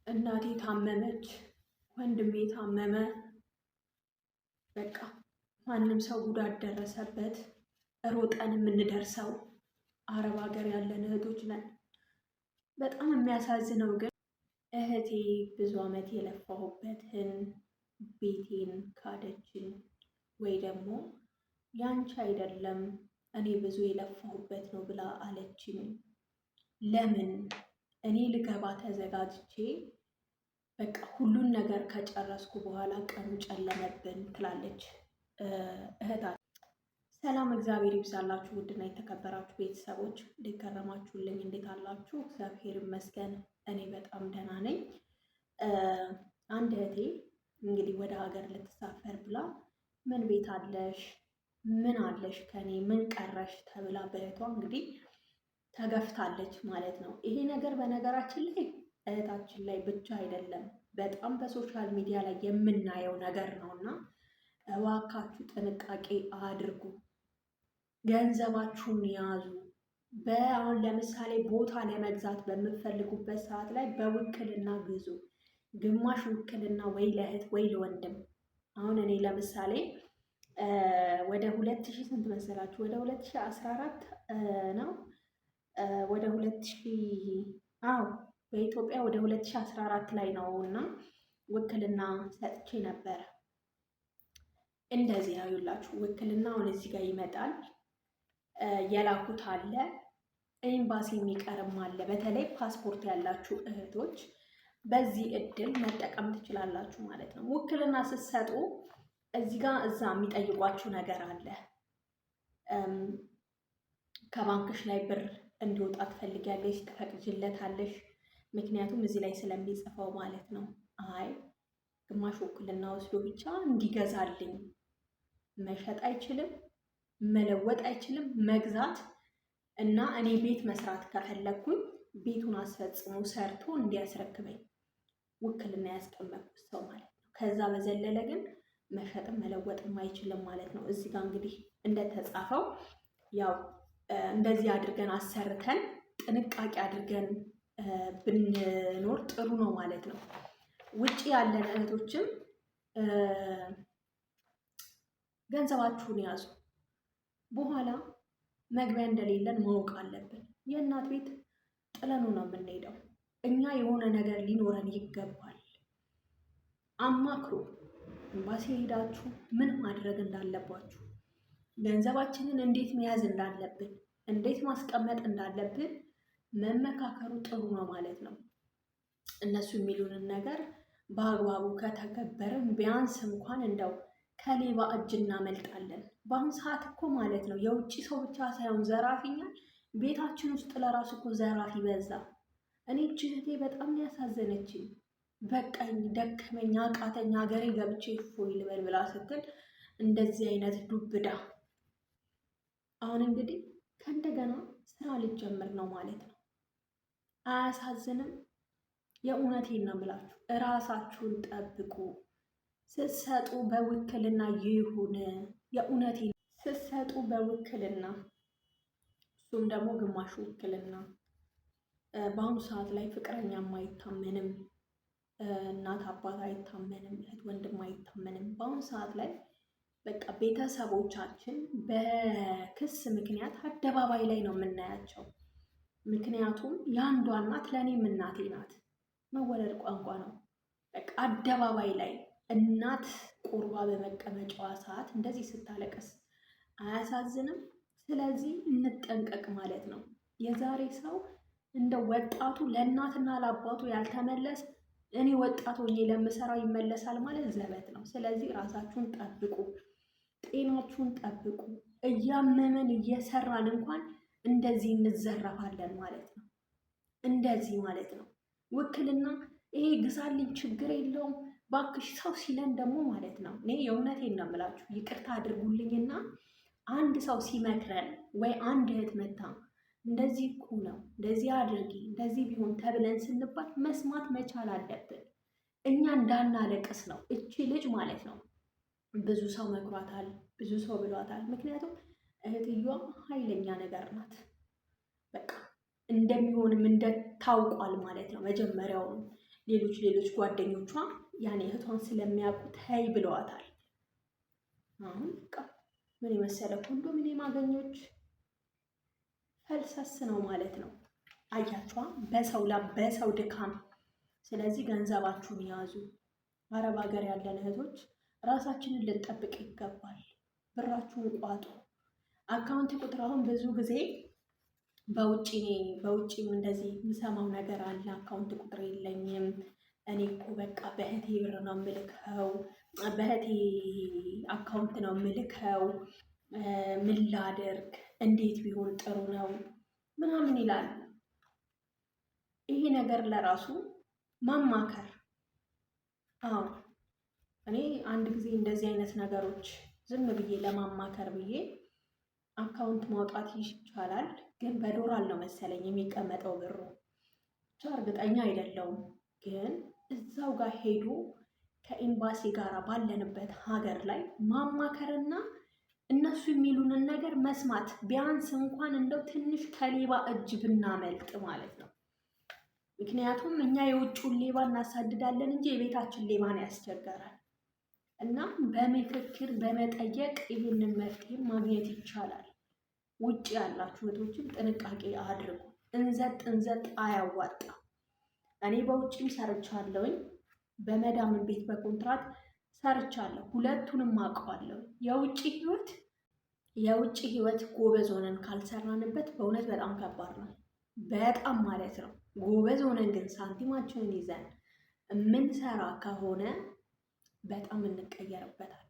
እናቴ ታመመች፣ ወንድሜ ታመመ። በቃ ማንም ሰው ጉዳት ደረሰበት። ሮጠን የምንደርሰው አረብ ሀገር ያለን እህቶች ነን። በጣም የሚያሳዝነው ግን እህቴ ብዙ ዓመት የለፋሁበትን ቤቴን ካደችን፣ ወይ ደግሞ ያንቺ አይደለም እኔ ብዙ የለፋሁበት ነው ብላ አለችኝ። ለምን እኔ ልገባ ተዘጋጅቼ በቃ ሁሉን ነገር ከጨረስኩ በኋላ ቀኑ ጨለመብን ትላለች እህታችን። ሰላም እግዚአብሔር ይብዛላችሁ ውድና የተከበራችሁ ቤተሰቦች፣ እንዴት ከረማችሁልኝ? እንዴት አላችሁ? እግዚአብሔር ይመስገን እኔ በጣም ደህና ነኝ። አንድ እህቴ እንግዲህ ወደ ሀገር ልትሳፈር ብላ ምን ቤት አለሽ፣ ምን አለሽ ከኔ ምን ቀረሽ ተብላ በእህቷ እንግዲህ ተገፍታለች ማለት ነው። ይሄ ነገር በነገራችን ላይ እህታችን ላይ ብቻ አይደለም፣ በጣም በሶሻል ሚዲያ ላይ የምናየው ነገር ነው እና እባካችሁ ጥንቃቄ አድርጉ። ገንዘባችሁን ያዙ። አሁን ለምሳሌ ቦታ ለመግዛት በምትፈልጉበት ሰዓት ላይ በውክልና ግዙ። ግማሽ ውክልና ወይ ለእህት ወይ ለወንድም። አሁን እኔ ለምሳሌ ወደ 2000 ስንት መሰላችሁ? ወደ 2014 ነው ወደ 2000 በኢትዮጵያ ወደ 2014 ላይ ነው እና ውክልና ሰጥቼ ነበረ። እንደዚህ ያዩላችሁ ውክልና አሁን እዚህ ጋር ይመጣል። የላኩት አለ፣ ኤምባሲ የሚቀርም አለ። በተለይ ፓስፖርት ያላችሁ እህቶች በዚህ እድል መጠቀም ትችላላችሁ ማለት ነው። ውክልና ስትሰጡ እዚህ ጋር እዛ የሚጠይቋችሁ ነገር አለ። ከባንክሽ ላይ ብር እንዲወጣ ትፈልጊያለሽ፣ ትፈቅጂለታለሽ። ምክንያቱም እዚህ ላይ ስለሚጽፈው ማለት ነው። አይ ግማሽ ውክልና ወስዶ ብቻ እንዲገዛልኝ፣ መሸጥ አይችልም፣ መለወጥ አይችልም፣ መግዛት እና እኔ ቤት መስራት ከፈለግኩኝ ቤቱን አስፈጽሞ ሰርቶ እንዲያስረክበኝ ውክልና ያስቀመጥኩት ሰው ማለት ነው። ከዛ በዘለለ ግን መሸጥም መለወጥም አይችልም ማለት ነው። እዚህ ጋር እንግዲህ እንደተጻፈው ያው እንደዚህ አድርገን አሰርተን ጥንቃቄ አድርገን ብንኖር ጥሩ ነው ማለት ነው። ውጪ ያለን እህቶችም ገንዘባችሁን ያዙ። በኋላ መግቢያ እንደሌለን ማወቅ አለብን። የእናት ቤት ጥለኑ ነው የምንሄደው። እኛ የሆነ ነገር ሊኖረን ይገባል። አማክሩ። ኤምባሲ ሄዳችሁ ምን ማድረግ እንዳለባችሁ፣ ገንዘባችንን እንዴት መያዝ እንዳለብን፣ እንዴት ማስቀመጥ እንዳለብን መመካከሩ ጥሩ ነው ማለት ነው። እነሱ የሚሉንን ነገር በአግባቡ ከተከበርን ቢያንስ እንኳን እንደው ከሌባ እጅ እናመልጣለን። በአሁኑ ሰዓት እኮ ማለት ነው የውጭ ሰው ብቻ ሳይሆን ዘራፊኛ ቤታችን ውስጥ ለራሱ እኮ ዘራፊ በዛ። እኔ እህቴ በጣም ያሳዘነችኝ፣ በቃኝ፣ ደከመኝ፣ አቃተኝ፣ ሀገሬ ገብቼ እፎይ ልበል ብላ ስትል እንደዚህ አይነት ዱብዳ። አሁን እንግዲህ ከእንደገና ስራ ልጀምር ነው ማለት ነው። አያሳዝንም? የእውነቴን ነው የምላችሁ። እራሳችሁን ጠብቁ። ስትሰጡ በውክልና ይሁን። የእውነቴን ስትሰጡ በውክልና፣ እሱም ደግሞ ግማሽ ውክልና። በአሁኑ ሰዓት ላይ ፍቅረኛም አይታመንም፣ እናት አባት አይታመንም፣ እህት ወንድም አይታመንም። በአሁኑ ሰዓት ላይ በቃ ቤተሰቦቻችን በክስ ምክንያት አደባባይ ላይ ነው የምናያቸው። ምክንያቱም የአንዷ እናት ለእኔም እናቴ ናት፣ መወለድ ቋንቋ ነው። በቃ አደባባይ ላይ እናት ቁርባ በመቀመጫዋ ሰዓት እንደዚህ ስታለቀስ አያሳዝንም? ስለዚህ እንጠንቀቅ ማለት ነው። የዛሬ ሰው እንደ ወጣቱ ለእናትና ለአባቱ ያልተመለሰ እኔ ወጣት ሆኜ ለምሰራው ይመለሳል ማለት ዘበት ነው። ስለዚህ ራሳችሁን ጠብቁ፣ ጤናችሁን ጠብቁ። እያመመን እየሰራን እንኳን እንደዚህ እንዘረፋለን ማለት ነው። እንደዚህ ማለት ነው። ውክልና ይሄ ግዛልኝ ችግር የለውም ባክሽ ሰው ሲለን ደግሞ ማለት ነው። እኔ የእውነቴን ነው የምላችሁ፣ ይቅርታ አድርጉልኝና አንድ ሰው ሲመክረን ወይ አንድ እህት መታ እንደዚህ እኮ ነው እንደዚህ አድርጊ እንደዚህ ቢሆን ተብለን ስንባል መስማት መቻል አለብን። እኛ እንዳናለቅስ ነው። እቺ ልጅ ማለት ነው ብዙ ሰው መክሯታል፣ ብዙ ሰው ብሏታል። ምክንያቱም እህትየዋ ኃይለኛ ነገር ናት። በቃ እንደሚሆንም እንደታውቋል ማለት ነው። መጀመሪያውኑ ሌሎች ጓደኞቿ ያኔ እህቷን ስለሚያውቁ ተይ ብለዋታል። አሁን በቃ ምን የመሰለ ኮንዶሚኒየም አገኘች። ፈልሰስ ነው ማለት ነው። አያቿ በሰው ላብ በሰው ድካም። ስለዚህ ገንዘባችሁን ያዙ። አረብ ሀገር ያለን እህቶች ራሳችንን ልንጠብቅ ይገባል። ብራችሁን ቋጡ። አካውንት ቁጥር አሁን ብዙ ጊዜ በውጭም እንደዚህ የምሰማው ነገር አለ። አካውንት ቁጥር የለኝም እኔ እኮ በቃ በእህቴ ብር ነው የምልከው፣ በእህቴ አካውንት ነው የምልከው፣ ምን ላድርግ፣ እንዴት ቢሆን ጥሩ ነው ምናምን ይላሉ። ይሄ ነገር ለራሱ ማማከር። አዎ እኔ አንድ ጊዜ እንደዚህ አይነት ነገሮች ዝም ብዬ ለማማከር ብዬ አካውንት ማውጣት ይቻላል፣ ግን በዶላር ነው መሰለኝ የሚቀመጠው ብሩ፣ ብቻ እርግጠኛ አይደለሁም። ግን እዛው ጋር ሄዶ ከኤምባሲ ጋር ባለንበት ሀገር ላይ ማማከርና እነሱ የሚሉንን ነገር መስማት፣ ቢያንስ እንኳን እንደው ትንሽ ከሌባ እጅ ብናመልጥ ማለት ነው። ምክንያቱም እኛ የውጭውን ሌባ እናሳድዳለን እንጂ የቤታችን ሌባን ያስቸገራል። እና በምክክር በመጠየቅ ይህንን መፍትሄ ማግኘት ይቻላል። ውጭ ያላችሁ እህቶችም ጥንቃቄ አድርጉ። እንዘጥ አያዋጣም። እኔ በውጭም ሰርቻለሁኝ፣ በመዳምን ቤት በኮንትራት ሰርቻለሁ። ሁለቱንም አውቀዋለሁ። የውጭ ህይወት ጎበዝ ሆነን ካልሰራንበት በእውነት በጣም ከባድ ነው። በጣም ማለት ነው። ጎበዝ ሆነን ግን ሳንቲማችንን ይዘን የምንሰራ ከሆነ በጣም እንቀየርበታለን።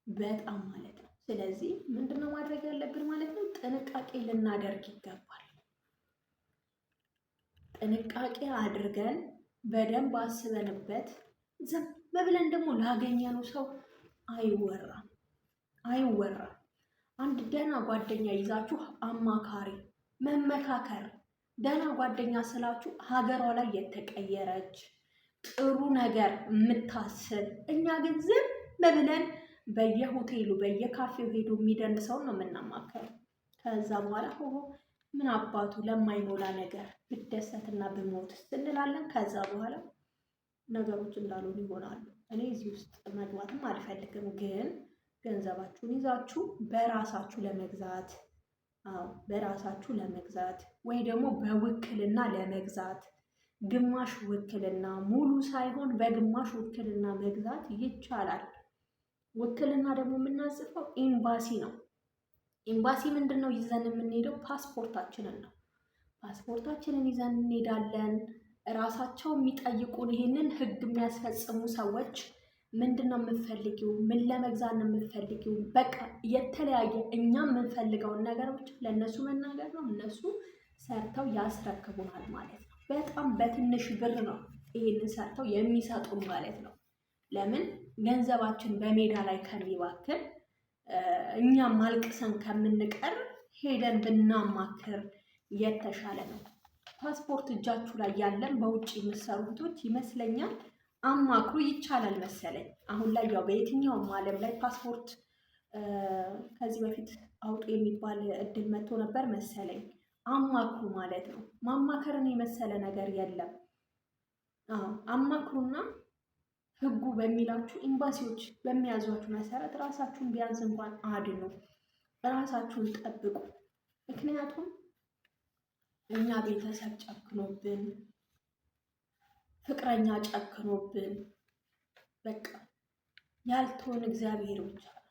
በጣም ማለት ነው። ስለዚህ ምንድነው ማድረግ ያለብን ማለት ነው? ጥንቃቄ ልናደርግ ይገባል። ጥንቃቄ አድርገን በደንብ አስበንበት ዝም ብለን ደግሞ ላገኘነው ሰው አይወራም። አንድ ደህና ጓደኛ ይዛችሁ አማካሪ መመካከር። ደህና ጓደኛ ስላችሁ ሀገሯ ላይ የተቀየረች ጥሩ ነገር የምታስብ። እኛ ግን ዝም ብለን በየሆቴሉ በየካፌው ሄዶ የሚደንሰውን ነው የምናማከረው። ከዛ በኋላ ምን አባቱ ለማይሞላ ነገር ብደሰትና ብሞት እንላለን። ከዛ በኋላ ነገሮች እንዳልሆኑ ይሆናሉ። እኔ እዚህ ውስጥ መግባትም አልፈልግም። ግን ገንዘባችሁን ይዛችሁ በራሳችሁ ለመግዛት ወይ ደግሞ በውክልና ለመግዛት፣ ግማሽ ውክልና ሙሉ ሳይሆን በግማሽ ውክልና መግዛት ይቻላል። ውክልና ደግሞ የምናጽፈው ኤምባሲ ነው። ኤምባሲ ምንድን ነው ይዘን የምንሄደው? ፓስፖርታችንን ነው። ፓስፖርታችንን ይዘን እንሄዳለን። ራሳቸው የሚጠይቁን ይህንን ህግ የሚያስፈጽሙ ሰዎች ምንድን ነው የምትፈልጊው? ምን ለመግዛት ነው የምትፈልጊው? በቃ የተለያየ እኛ የምንፈልገውን ነገር ብቻ ለእነሱ መናገር ነው። እነሱ ሰርተው ያስረክቡናል ማለት ነው። በጣም በትንሽ ብር ነው ይህንን ሰርተው የሚሰጡን ማለት ነው። ለምን ገንዘባችን በሜዳ ላይ ከሚባክን እኛም ማልቅሰን ከምንቀር ሄደን ብናማክር የተሻለ ነው። ፓስፖርት እጃችሁ ላይ ያለን በውጭ የምትሰሩ እህቶች ይመስለኛል አማክሩ። ይቻላል መሰለኝ አሁን ላይ ያው በየትኛውም ዓለም ላይ ፓስፖርት ከዚህ በፊት አውጡ የሚባል እድል መጥቶ ነበር መሰለኝ። አማክሩ ማለት ነው። ማማከርን የመሰለ ነገር የለም። አማክሩና ህጉ በሚላችሁ ኤምባሲዎች በሚያዟችሁ መሰረት ራሳችሁን ቢያንስ እንኳን አድኑ፣ ራሳችሁን ጠብቁ። ምክንያቱም እኛ ቤተሰብ ጨክኖብን፣ ፍቅረኛ ጨክኖብን፣ በቃ ያልተወን እግዚአብሔር ብቻ ነው።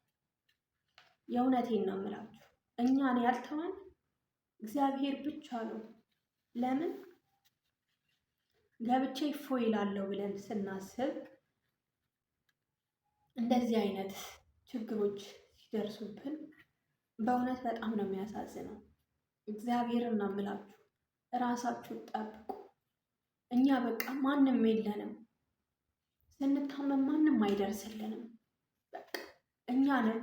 የእውነቴን ነው የምላችሁ። እኛን ያልተወን እግዚአብሔር ብቻ ነው። ለምን ገብቼ እፎይ እላለሁ ብለን ስናስብ እንደዚህ አይነት ችግሮች ሲደርሱብን በእውነት በጣም ነው የሚያሳዝነው። እግዚአብሔርን ነው የምላችሁ፣ እራሳችሁን ጠብቁ። እኛ በቃ ማንም የለንም፣ ስንታመም ማንም አይደርስልንም። በቃ እኛ ነን።